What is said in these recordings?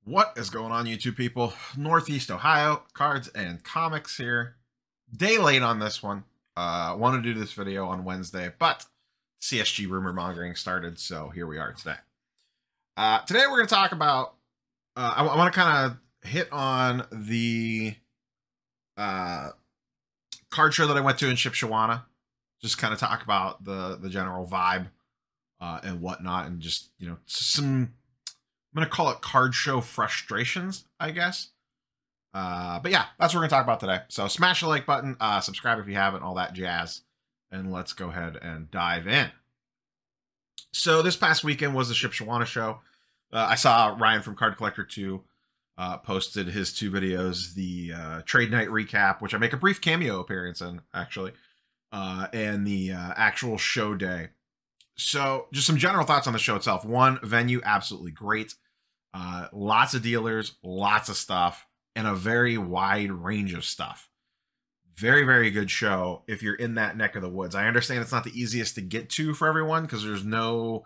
What is going on, YouTube people? Northeast Ohio, cards and comics here. Day late on this one. Wanted to do this video on Wednesday, but CSG rumor mongering started, so here we are today. Today we're going to talk about, I want to kind of hit on the card show that I went to in Shipshewana. Just kind of talk about the general vibe and whatnot, and just, you know, some, I'm going to call it card show frustrations, I guess. But yeah, that's what we're going to talk about today. So smash the like button, subscribe if you haven't, all that jazz. And let's go ahead and dive in. So this past weekend was the Shipshewana show. I saw Ryan from Card Collector 2 posted his two videos, the Trade Night recap, which I make a brief cameo appearance in, actually, and the actual show day. So just some general thoughts on the show itself. One, venue, absolutely great. Lots of dealers, lots of stuff, and a very wide range of stuff. Very, very good show if you're in that neck of the woods. I understand it's not the easiest to get to for everyone because there's no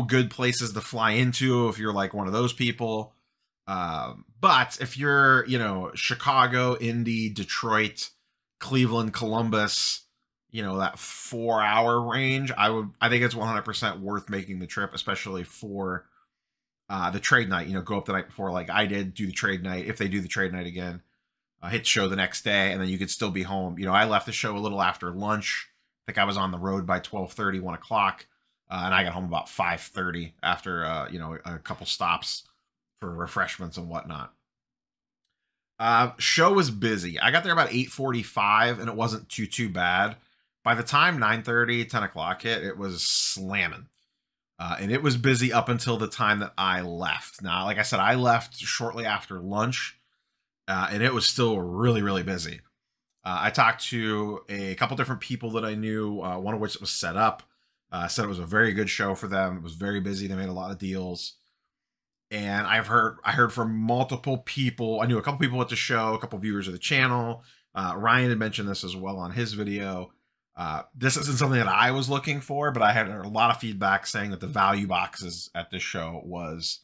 good places to fly into if you're like one of those people. But if you're, you know, Chicago, Indy, Detroit, Cleveland, Columbus, you know, that 4-hour range, I think it's 100% worth making the trip, especially for the trade night. You know, go up the night before, like I did, do the trade night. If they do the trade night again, hit the show the next day, and then you could still be home. You know, I left the show a little after lunch. I think I was on the road by 12:30, 1 o'clock, and I got home about 5:30 after, you know, a couple stops for refreshments and whatnot. Show was busy. I got there about 8:45, and it wasn't too bad. By the time 9:30, 10 o'clock hit, it was slamming. And it was busy up until the time that I left. Now, like I said, I left shortly after lunch, and it was still really, really busy. I talked to a couple different people that I knew, one of which was set up. Said it was a very good show for them. It was very busy. They made a lot of deals. And I heard from multiple people. I knew a couple people at the show, a couple viewers of the channel. Ryan had mentioned this as well on his video. This isn't something that I was looking for, but I had a lot of feedback saying that the value boxes at this show was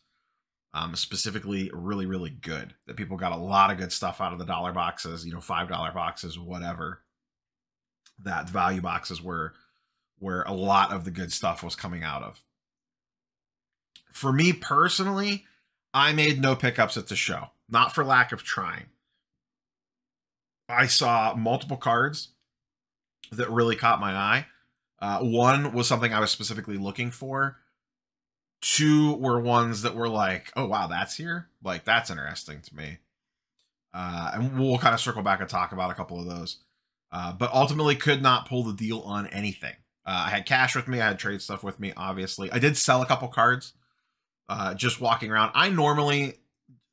specifically really, really good. That people got a lot of good stuff out of the dollar boxes, you know, $5 boxes, whatever. That value boxes were where a lot of the good stuff was coming out of. For me personally, I made no pickups at the show, not for lack of trying. I saw multiple cards that really caught my eye. One was something I was specifically looking for. Two were ones that were like, oh, wow, that's here? Like, that's interesting to me. And we'll kind of circle back and talk about a couple of those. But ultimately could not pull the deal on anything. I had cash with me. I had trade stuff with me, obviously. I did sell a couple cards just walking around.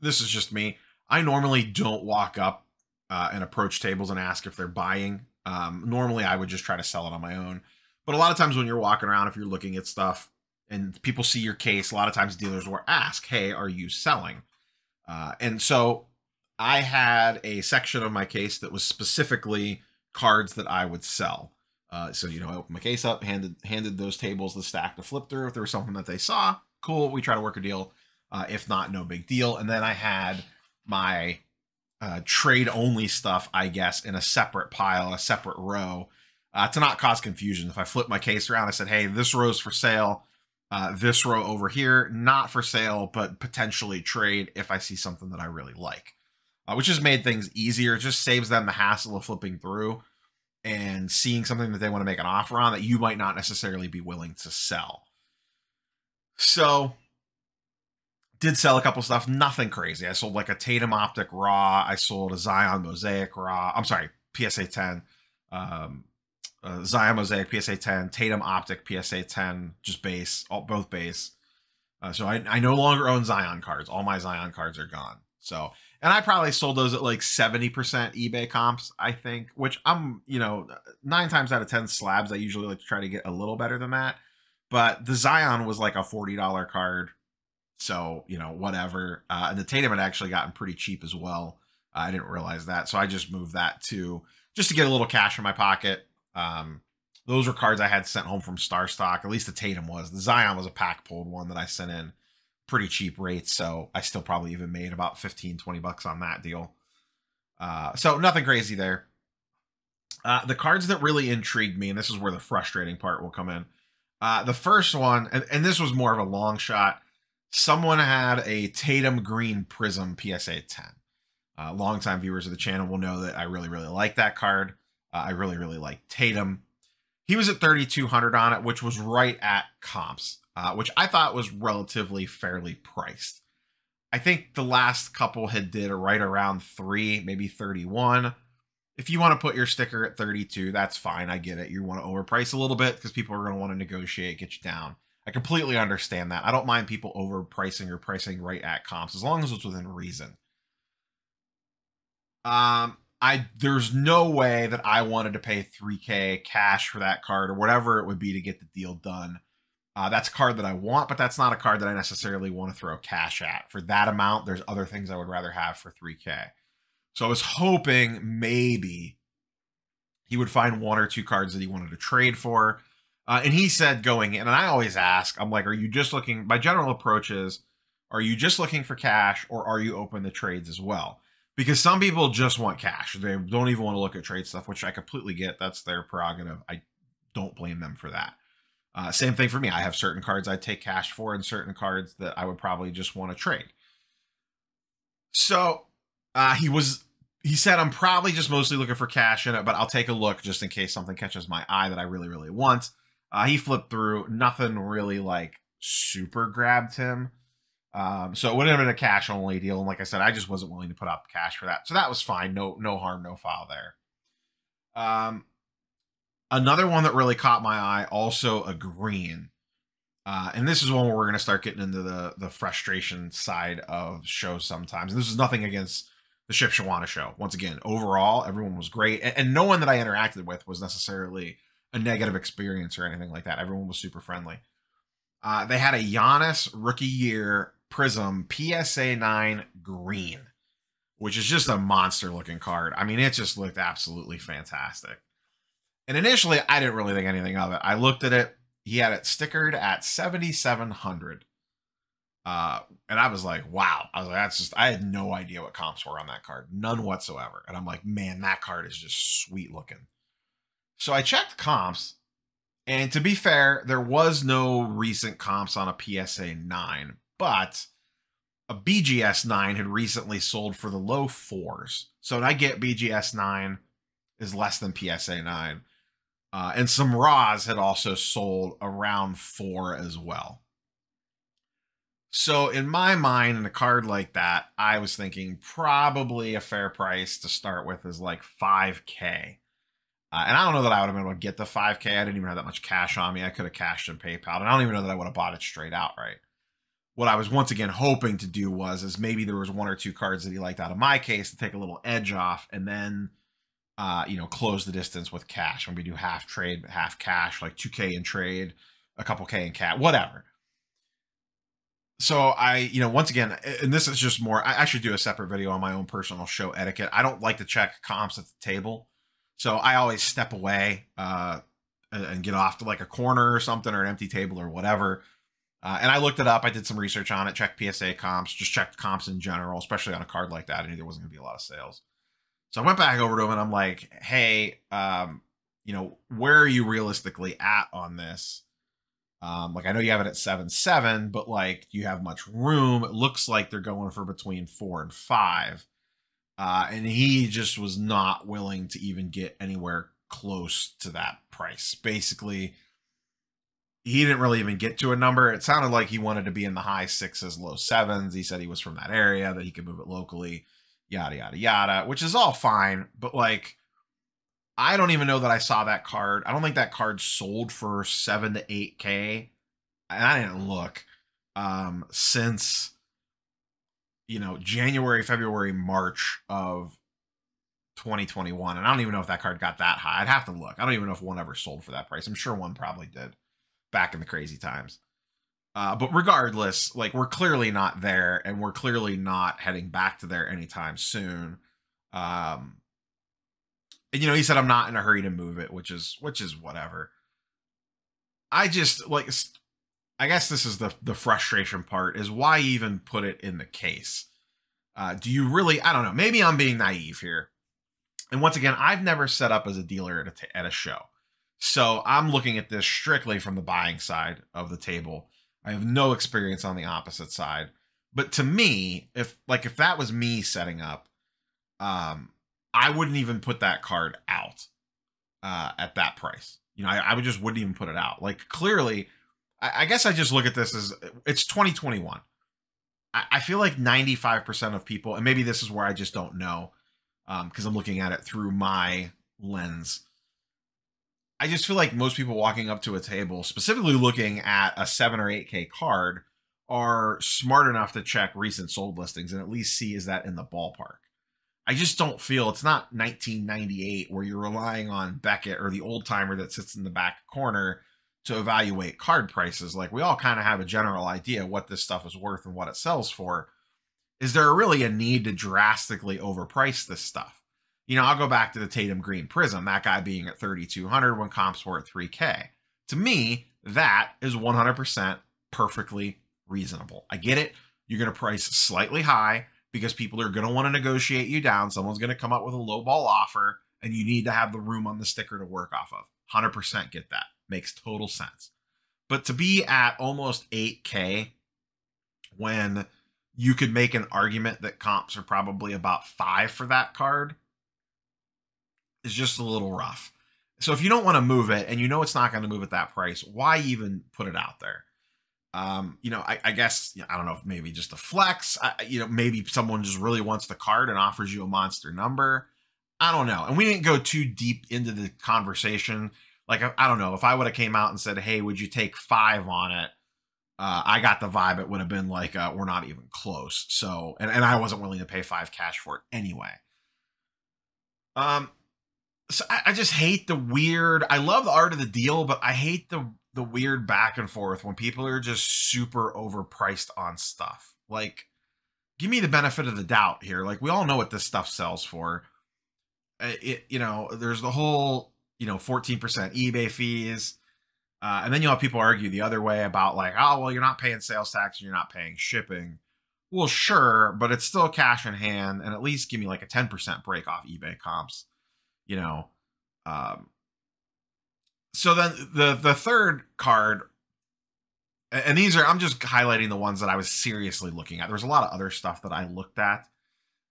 This is just me, I normally don't walk up and approach tables and ask if they're buying. Normally I would just try to sell it on my own. But a lot of times when you're walking around, if you're looking at stuff and people see your case, a lot of times dealers will ask, hey, are you selling? And so I had a section of my case that was specifically cards that I would sell. So, you know, I opened my case up, handed those tables the stack to flip through. If there was something that they saw, cool, we try to work a deal. If not, no big deal. And then I had my trade only stuff, I guess, in a separate pile, a separate row, to not cause confusion. If I flip my case around, I said, hey, this row's for sale. This row over here, not for sale, but potentially trade if I see something that I really like, which has made things easier. It just saves them the hassle of flipping through and seeing something that they want to make an offer on that you might not necessarily be willing to sell. So did sell a couple stuff, nothing crazy. I sold like a Tatum Optic Raw. I sold a Zion Mosaic Raw. I'm sorry, PSA 10. Zion Mosaic PSA 10, Tatum Optic PSA 10, just base, both base. So I no longer own Zion cards. All my Zion cards are gone. So, and I probably sold those at like 70% eBay comps, I think, which I'm, you know, 9 times out of 10 slabs, I usually like to try to get a little better than that. But the Zion was like a $40 card. So, you know, whatever. And the Tatum had actually gotten pretty cheap as well. I didn't realize that. So I just moved that to just to get a little cash in my pocket. Those were cards I had sent home from Star Stock. At least the Tatum was. The Zion was a pack pulled one that I sent in pretty cheap rates, so I still probably even made about 15, 20 bucks on that deal. So nothing crazy there. The cards that really intrigued me, and this is where the frustrating part will come in. The first one, and this was more of a long shot. Someone had a Tatum Green Prism PSA 10. Longtime viewers of the channel will know that I really, really like that card. I really, really like Tatum. He was at 3,200 on it, which was right at comps, which I thought was relatively fairly priced. I think the last couple had did right around 3, maybe 31. If you want to put your sticker at 32, that's fine. I get it. You want to overprice a little bit because people are going to want to negotiate, get you down. I completely understand that. I don't mind people overpricing or pricing right at comps as long as it's within reason. There's no way that I wanted to pay $3K cash for that card or whatever it would be to get the deal done. That's a card that I want, but that's not a card that I necessarily want to throw cash at. For that amount, there's other things I would rather have for 3K. So I was hoping maybe he would find 1 or 2 cards that he wanted to trade for. And he said going in, and I always ask, I'm like, are you just looking, my general approach is, are you just looking for cash or are you open to trades as well? Because some people just want cash. They don't even want to look at trade stuff, which I completely get. That's their prerogative. I don't blame them for that. Same thing for me. I have certain cards I'd take cash for and certain cards that I would probably just want to trade. So he said, I'm probably just mostly looking for cash in it, but I'll take a look just in case something catches my eye that I really, really want. He flipped through. Nothing really like super grabbed him. So it would have been a cash only deal. And like I said, I just wasn't willing to put up cash for that. So that was fine. No harm, no foul there. Another one that really caught my eye, also a green. And this is one where we're going to start getting into the frustration side of shows sometimes. And this is nothing against the Ship Shawana show. Once again, overall, everyone was great. And no one that I interacted with was necessarily a negative experience or anything like that. Everyone was super friendly. They had a Giannis rookie year Prism PSA 9 green, which is just a monster looking card. I mean, it just looked absolutely fantastic. And initially, I didn't really think anything of it. I looked at it. He had it stickered at 7,700. And I was like, wow. I was like, that's just, I had no idea what comps were on that card. None whatsoever. And I'm like, man, that card is just sweet looking. So I checked comps. And to be fair, there was no recent comps on a PSA 9, but a BGS 9 had recently sold for the low 4s. So I get BGS 9 is less than PSA 9. And some Raws had also sold around 4 as well. So in my mind, in a card like that, I was thinking probably a fair price to start with is like 5K. And I don't know that I would have been able to get the 5K. I didn't even have that much cash on me. I could have cashed in PayPal. And I don't even know that I would have bought it straight outright. What I was once again hoping to do is maybe there was 1 or 2 cards that he liked out of my case to take a little edge off and then, close the distance with cash. Maybe do half trade, half cash, like 2K in trade, a couple K in cash, whatever. So once again, and this is just more, I should do a separate video on my own personal show etiquette. I don't like to check comps at the table. So I always step away and get off to like a corner or something or an empty table or whatever. And I looked it up. I did some research on it, checked PSA comps, just checked comps in general, especially on a card like that. I knew there wasn't going to be a lot of sales. So I went back over to him and I'm like, hey, where are you realistically at on this? Like I know you have it at 7.7, but like, do you have much room? It looks like they're going for between 4 and 5. And he just was not willing to even get anywhere close to that price. Basically, he didn't really even get to a number. It sounded like he wanted to be in the high 6s, low 7s. He said he was from that area, that he could move it locally, yada, yada, yada, which is all fine. But like, I don't even know that I saw that card. I don't think that card sold for 7 to 8K. And I didn't look since January, February, March of 2021. And I don't even know if that card got that high. I'd have to look. I don't even know if one ever sold for that price. I'm sure one probably did back in the crazy times. But regardless, like we're clearly not there and we're clearly not heading back to there anytime soon. And he said, I'm not in a hurry to move it, which is whatever. I just like, I guess this is the frustration part, is why even put it in the case? Do you really, I don't know, maybe I'm being naive here. And once again, I've never set up as a dealer at a show. So I'm looking at this strictly from the buying side of the table. I have no experience on the opposite side. But to me, if that was me setting up, I wouldn't even put that card out at that price. You know, I would just wouldn't even put it out. Like, clearly, I guess I just look at this as it's 2021. I feel like 95% of people, and maybe this is where I just don't know, because I'm looking at it through my lens. I just feel like most people walking up to a table, specifically looking at a 7 or 8K card, are smart enough to check recent sold listings and at least see, is that in the ballpark. I just don't feel, it's not 1998 where you're relying on Beckett or the old timer that sits in the back corner to evaluate card prices. Like, we all kind of have a general idea what this stuff is worth and what it sells for. Is there really a need to drastically overprice this stuff? You know, I'll go back to the Tatum Green Prism, that guy being at 3,200 when comps were at 3K. To me, that is 100% perfectly reasonable. I get it. You're going to price slightly high because people are going to want to negotiate you down. Someone's going to come up with a low ball offer, and you need to have the room on the sticker to work off of. 100% get that. Makes total sense. But to be at almost 8K when you could make an argument that comps are probably about 5 for that card is just a little rough. So if you don't want to move it and you know it's not going to move at that price, why even put it out there? You know, I guess, I don't know, if maybe just a flex, you know, maybe someone just really wants the card and offers you a monster number. I don't know. And we didn't go too deep into the conversation. Like, I don't know, if I would have came out and said, hey, would you take 5 on it? I got the vibe it would have been like, we're not even close. So, and I wasn't willing to pay 5 cash for it anyway. So I just hate the weird, I love the art of the deal, but I hate the weird back and forth when people are just super overpriced on stuff. Like, give me the benefit of the doubt here. Like, we all know what this stuff sells for. You know, there's the whole, you know, 14% eBay fees. And then you'll have people argue the other way about like, oh, well, you're not paying sales tax and you're not paying shipping. Well, sure, but it's still cash in hand, and at least give me like a 10% break off eBay comps, you know. So then the third card, and these are, I'm just highlighting the ones that I was seriously looking at. There was a lot of other stuff that I looked at,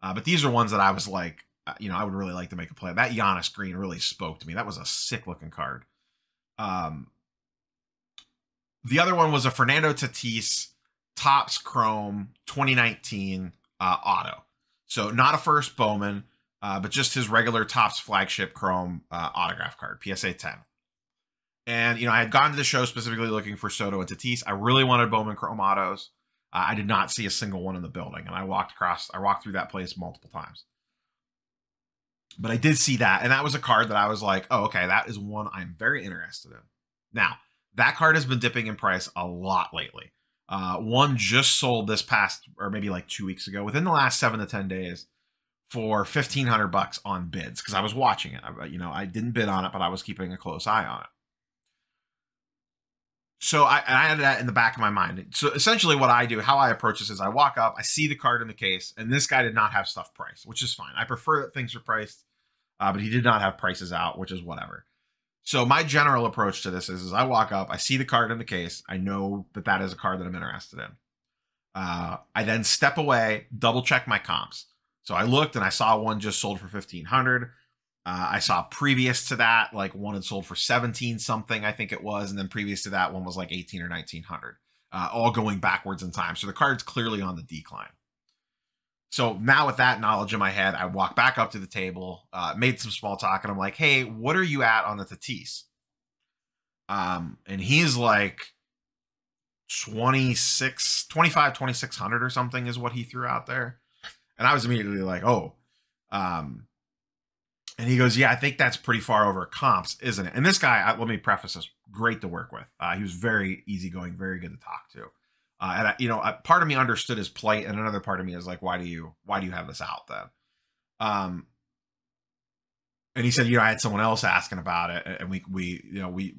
but these are ones that I was like, you know, I would really like to make a play. That Giannis green really spoke to me. That was a sick looking card. The other one was a Fernando Tatis Topps Chrome 2019 auto. So not a first Bowman, but just his regular Topps flagship Chrome autograph card, PSA 10. And, you know, I had gone to the show specifically looking for Soto and Tatis. I really wanted Bowman Chrome autos. I did not see a single one in the building, and I walked through that place multiple times. But I did see that, and that was a card that I was like, oh, okay, that is one I'm very interested in. Now, that card has been dipping in price a lot lately. One just sold this past, or maybe like 2 weeks ago, within the last 7 to 10 days, for $1,500 on bids, because I was watching it. You know, I didn't bid on it, but I was keeping a close eye on it. So I had that in the back of my mind. So essentially what I do, how I approach this is I walk up, I see the card in the case, and this guy did not have stuff priced, which is fine. I prefer that things are priced, but he did not have prices out, which is whatever. So my general approach to this is I walk up, I see the card in the case, I know that that is a card that I'm interested in. I then step away, double check my comps. So I looked and I saw one just sold for $1,500. I saw previous to that, like one had sold for 17 something, I think it was. And then previous to that one was like 18 or 1900, all going backwards in time. So the card's clearly on the decline. So now with that knowledge in my head, I walk back up to the table, made some small talk, and I'm like, hey, what are you at on the Tatis? And he's like 2,600 or something is what he threw out there. And I was immediately like, oh, and he goes, yeah, I think that's pretty far over comps, isn't it? And this guy, let me preface this, great to work with. He was very easygoing, very good to talk to. And you know, part of me understood his plight, and another part of me is like, why do you have this out then? And he said, you know, I had someone else asking about it, and we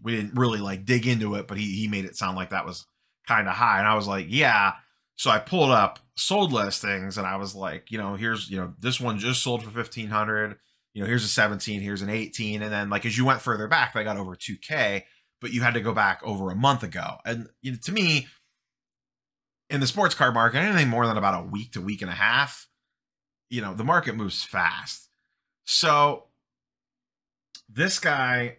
didn't really like dig into it, but he made it sound like that was kind of high. And I was like, yeah. So I pulled up sold listings and I was like, here's, this one just sold for 1,500. Here's a 17, here's an 18. And then like, as you went further back, they got over 2K, but you had to go back over a month ago. And to me, in the sports card market, anything more than about a week to week and a half, the market moves fast. So this guy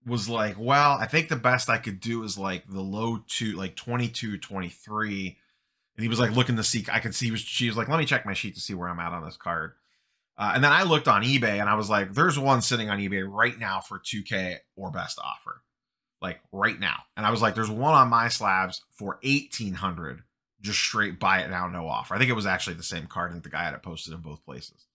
was like, well, I think the best I could do is like the low two, like 22, 23. And he was like looking to see, I could see, she was like, let me check my sheet to see where I'm at on this card. And then I looked on eBay and I was like, there's one sitting on eBay right now for 2K or best offer. Like right now. And I was like, there's one on my slabs for 1,800, just straight buy it now, no offer. I think it was actually the same card. I think the guy had it posted in both places.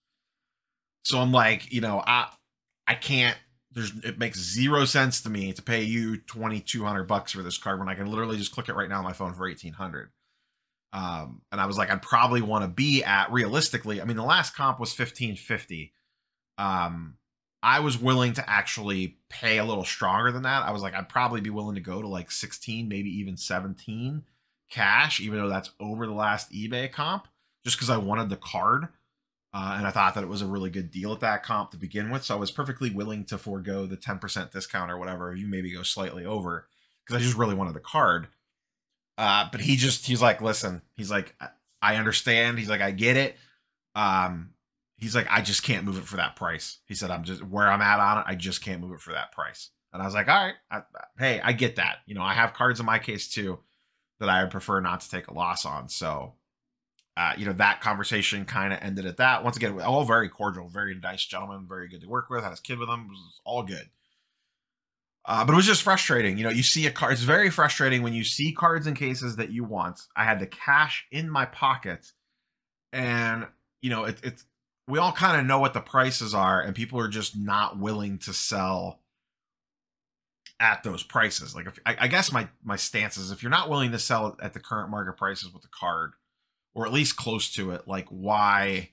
So I'm like, I can't, it makes zero sense to me to pay you $2,200 for this card when I can literally just click it right now on my phone for 1,800. And I was like, I'd probably want to be at, realistically, I mean, the last comp was 1,550. I was willing to actually pay a little stronger than that. I was like, I'd probably be willing to go to like 16, maybe even 17 cash, even though that's over the last eBay comp, just because I wanted the card. And I thought that it was a really good deal at that comp to begin with. So I was perfectly willing to forego the 10% discount or whatever. You maybe go slightly over because I just really wanted the card. But he's like, listen, he's like, I understand. He's like, I get it. He's like, I just can't move it for that price. He said, I'm just where I'm at on it. I just can't move it for that price. And I was like, all right, hey, I get that. I have cards in my case too that I would prefer not to take a loss on. So, that conversation kind of ended at that. Once again, all very cordial, very nice gentleman, very good to work with. Had his kid with him. It was all good. But it was just frustrating. You see a card. It's very frustrating when you see cards in cases that you want. I had the cash in my pocket and, it's, we all kind of know what the prices are and people are just not willing to sell at those prices. Like, I guess my stance is if you're not willing to sell at the current market prices with the card, or at least close to it, like why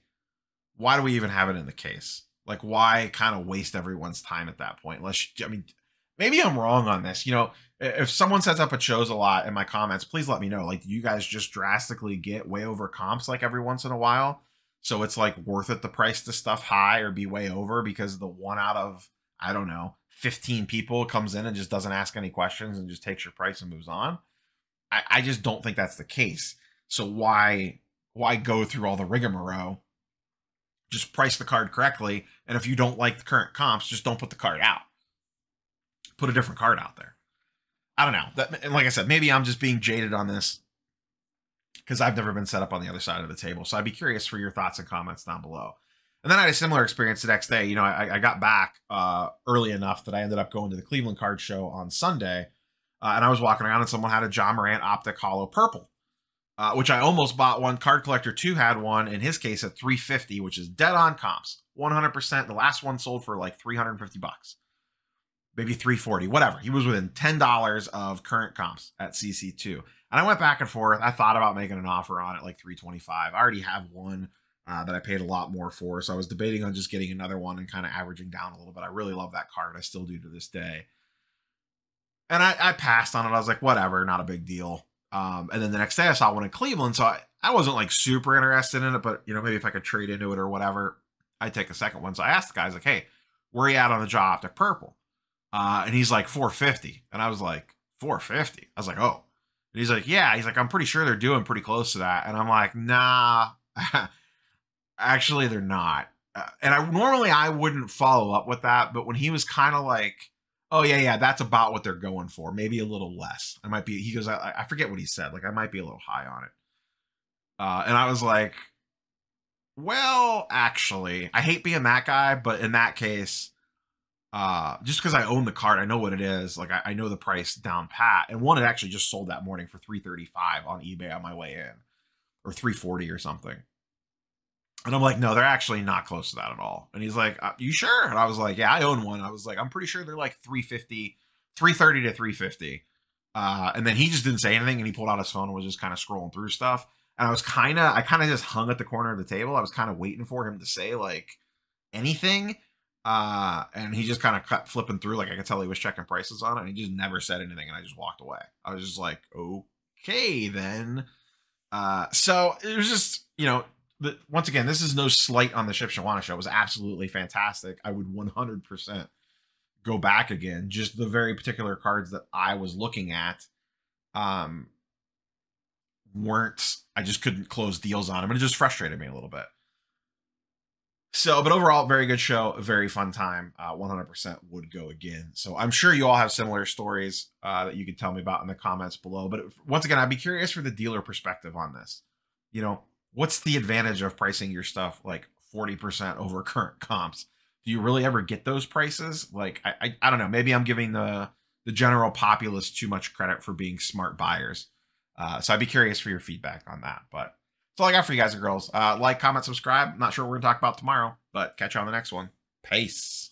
do we even have it in the case? Like, why kind of waste everyone's time at that point? Maybe I'm wrong on this. If someone sets up a shows a lot in my comments, please let me know. Like, do you guys just drastically get way over comps like every once in a while? So it's like worth it to price the stuff high or be way over because the one out of, I don't know, 15 people comes in and just doesn't ask any questions and just takes your price and moves on. I just don't think that's the case. So why go through all the rigmarole? Just price the card correctly. And if you don't like the current comps, just don't put the card out. Put a different card out there. I don't know. And like I said, maybe I'm just being jaded on this because I've never been set up on the other side of the table. So I'd be curious for your thoughts and comments down below. And then I had a similar experience the next day. I got back early enough that I ended up going to the Cleveland Card Show on Sunday. And I was walking around and someone had a John Morant Optic Hollow Purple. Which I almost bought one. Card Collector 2 had one, in his case, at $350, which is dead on comps. 100%. The last one sold for like $350. Maybe $340, whatever. He was within $10 of current comps at CC2. And I went back and forth. I thought about making an offer on it like $325. I already have one that I paid a lot more for. So I was debating on just getting another one and kind of averaging down a little bit. I really love that card. I still do to this day. And I passed on it. I was like, whatever, not a big deal. And then the next day I saw one in Cleveland. So I wasn't like super interested in it, but maybe if I could trade into it or whatever, I'd take a second one. So I asked the guys like, hey, where are you at on the Jaw Optic Purple? And he's like, $450. And I was like, $450? I was like, oh. And he's like, yeah. He's like, I'm pretty sure they're doing pretty close to that. And I'm like, nah, actually they're not. And normally I wouldn't follow up with that. But when he was kind of like, oh yeah, that's about what they're going for. Maybe a little less. I might be, he goes, I forget what he said. Like, I might be a little high on it. And I was like, well, actually, I hate being that guy, but in that case, just because I own the card, I know what it is. Like, I know the price down pat. And one, it actually just sold that morning for $335 on eBay on my way in, or $340 or something. And I'm like, no, they're actually not close to that at all. And he's like, you sure? And I was like, yeah, I own one. I was like, I'm pretty sure they're like $330 to $350. And then he just didn't say anything, and he pulled out his phone and was just kind of scrolling through stuff. And I kind of just hung at the corner of the table. I was kind of waiting for him to say like anything. And he just kind of kept flipping through. Like I could tell he was checking prices on it, and he just never said anything. And I just walked away. I was just like, okay, then. So it was just, you know, once again, this is no slight on the Ship Shawana show. It was absolutely fantastic. I would 100% go back again. Just the very particular cards that I was looking at, I just couldn't close deals on them, and it just frustrated me a little bit. So, but overall, very good show, a very fun time. 100% would go again. So I'm sure you all have similar stories that you could tell me about in the comments below. But once again, I'd be curious for the dealer perspective on this. You know, what's the advantage of pricing your stuff like 40% over current comps? Do you really ever get those prices? Like, I don't know. Maybe I'm giving the general populace too much credit for being smart buyers. So I'd be curious for your feedback on that. But that's all I got for you guys and girls. Like, comment, subscribe. I'm not sure what we're going to talk about tomorrow, but catch you on the next one. Peace.